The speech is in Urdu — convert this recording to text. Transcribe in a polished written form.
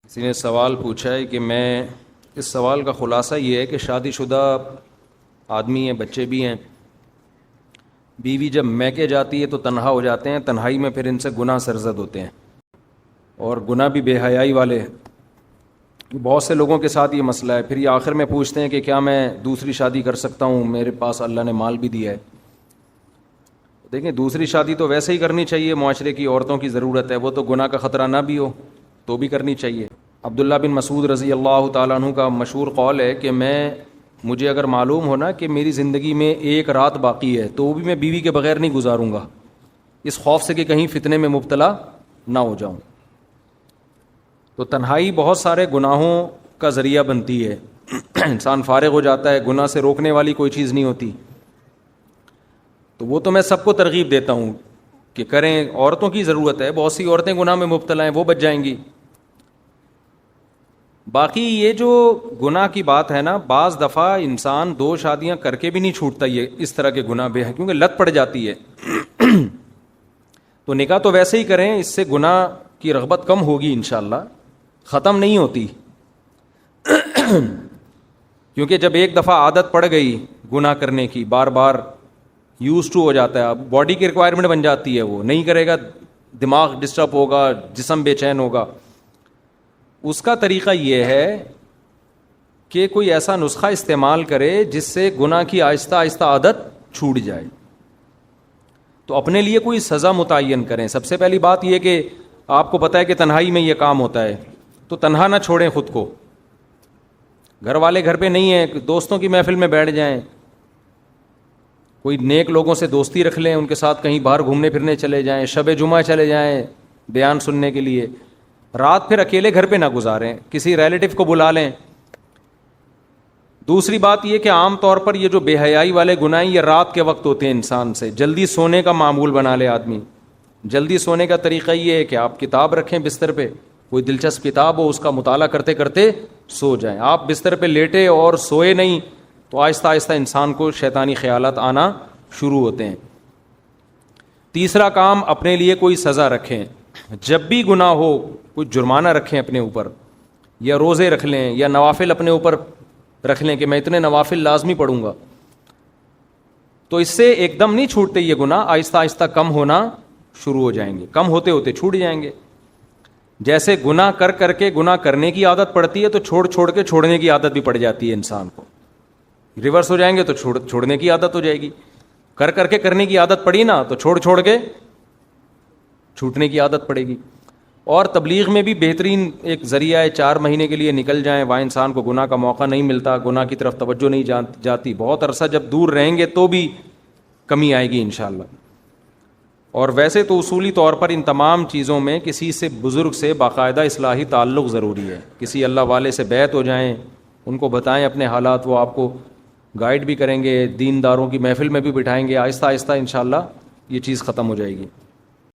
کسی نے سوال پوچھا ہے کہ میں اس سوال کا خلاصہ یہ ہے کہ شادی شدہ آدمی ہیں، بچے بھی ہیں، بیوی جب میکے جاتی ہے تو تنہا ہو جاتے ہیں، تنہائی میں پھر ان سے گناہ سرزد ہوتے ہیں اور گناہ بھی بے حیائی والے ہیں۔ بہت سے لوگوں کے ساتھ یہ مسئلہ ہے، پھر یہ آخر میں پوچھتے ہیں کہ کیا میں دوسری شادی کر سکتا ہوں، میرے پاس اللہ نے مال بھی دیا ہے۔ دیکھیں، دوسری شادی تو ویسے ہی کرنی چاہیے، معاشرے کی عورتوں کی ضرورت ہے، وہ تو گناہ کا خطرہ نہ بھی ہو تو بھی کرنی چاہیے۔ عبداللہ بن مسعود رضی اللہ تعالیٰ عنہ کا مشہور قول ہے کہ مجھے اگر معلوم ہونا کہ میری زندگی میں ایک رات باقی ہے تو وہ بھی میں بیوی کے بغیر نہیں گزاروں گا، اس خوف سے کہ کہیں فتنے میں مبتلا نہ ہو جاؤں۔ تو تنہائی بہت سارے گناہوں کا ذریعہ بنتی ہے، انسان فارغ ہو جاتا ہے، گناہ سے روکنے والی کوئی چیز نہیں ہوتی۔ تو وہ تو میں سب کو ترغیب دیتا ہوں کہ کریں، عورتوں کی ضرورت ہے، بہت سی عورتیں گناہ میں مبتلا ہیں، وہ بچ جائیں گی۔ باقی یہ جو گناہ کی بات ہے نا، بعض دفعہ انسان 2 شادیاں کر کے بھی نہیں چھوٹتا یہ اس طرح کے گناہ بے ہے، کیونکہ لت پڑ جاتی ہے۔ تو نکاح تو ویسے ہی کریں، اس سے گناہ کی رغبت کم ہوگی انشاءاللہ، ختم نہیں ہوتی۔ کیونکہ جب ایک دفعہ عادت پڑ گئی گناہ کرنے کی، بار بار یوز ٹو ہو جاتا ہے، اب باڈی کی ریکوائرمنٹ بن جاتی ہے، وہ نہیں کرے گا دماغ ڈسٹرب ہوگا، جسم بے چین ہوگا۔ اس کا طریقہ یہ ہے کہ کوئی ایسا نسخہ استعمال کرے جس سے گناہ کی آہستہ آہستہ عادت چھوٹ جائے۔ تو اپنے لیے کوئی سزا متعین کریں۔ سب سے پہلی بات یہ کہ آپ کو پتہ ہے کہ تنہائی میں یہ کام ہوتا ہے، تو تنہا نہ چھوڑیں خود کو۔ گھر والے گھر پہ نہیں ہیں، دوستوں کی محفل میں بیٹھ جائیں، کوئی نیک لوگوں سے دوستی رکھ لیں، ان کے ساتھ کہیں باہر گھومنے پھرنے چلے جائیں، شب جمعہ چلے جائیں بیان سننے کے لیے۔ رات پھر اکیلے گھر پہ نہ گزاریں، کسی ریلیٹو کو بلا لیں۔ دوسری بات یہ کہ عام طور پر یہ جو بے حیائی والے گناہ یہ رات کے وقت ہوتے ہیں، انسان سے جلدی سونے کا معمول بنا لے آدمی۔ جلدی سونے کا طریقہ یہ ہے کہ آپ کتاب رکھیں بستر پہ، کوئی دلچسپ کتاب ہو، اس کا مطالعہ کرتے کرتے سو جائیں۔ آپ بستر پہ لیٹے اور سوئے نہیں تو آہستہ آہستہ انسان کو شیطانی خیالات آنا شروع ہوتے ہیں۔ تیسرا کام، اپنے لیے کوئی سزا رکھیں۔ جب بھی گناہ ہو کوئی جرمانہ رکھیں اپنے اوپر، یا روزے رکھ لیں، یا نوافل اپنے اوپر رکھ لیں کہ میں اتنے نوافل لازمی پڑھوں گا۔ تو اس سے ایک دم نہیں چھوٹتے یہ گناہ، آہستہ آہستہ کم ہونا شروع ہو جائیں گے، کم ہوتے ہوتے چھوٹ جائیں گے۔ جیسے گناہ کر کر کے گناہ کرنے کی عادت پڑتی ہے تو چھوڑ چھوڑ کے چھوڑنے کی عادت بھی پڑ جاتی ہے انسان کو۔ ریورس ہو جائیں گے تو چھوڑنے کی عادت ہو جائے گی۔ کر کر کے کرنے کی عادت پڑی نا تو چھوڑ چھوڑ کے چھوٹنے کی عادت پڑے گی۔ اور تبلیغ میں بھی بہترین ایک ذریعہ ہے، 4 مہینے کے لیے نکل جائیں، وہاں انسان کو گناہ کا موقع نہیں ملتا، گناہ کی طرف توجہ نہیں جاتی۔ بہت عرصہ جب دور رہیں گے تو بھی کمی آئے گی انشاءاللہ۔ اور ویسے تو اصولی طور پر ان تمام چیزوں میں کسی سے بزرگ سے باقاعدہ اصلاحی تعلق ضروری ہے۔ کسی اللہ والے سے بیعت ہو جائیں، ان کو بتائیں اپنے حالات، وہ آپ کو گائیڈ بھی کریں گے، دینداروں کی محفل میں بھی بٹھائیں گے، آہستہ آہستہ انشاءاللہ یہ چیز ختم ہو جائے گی۔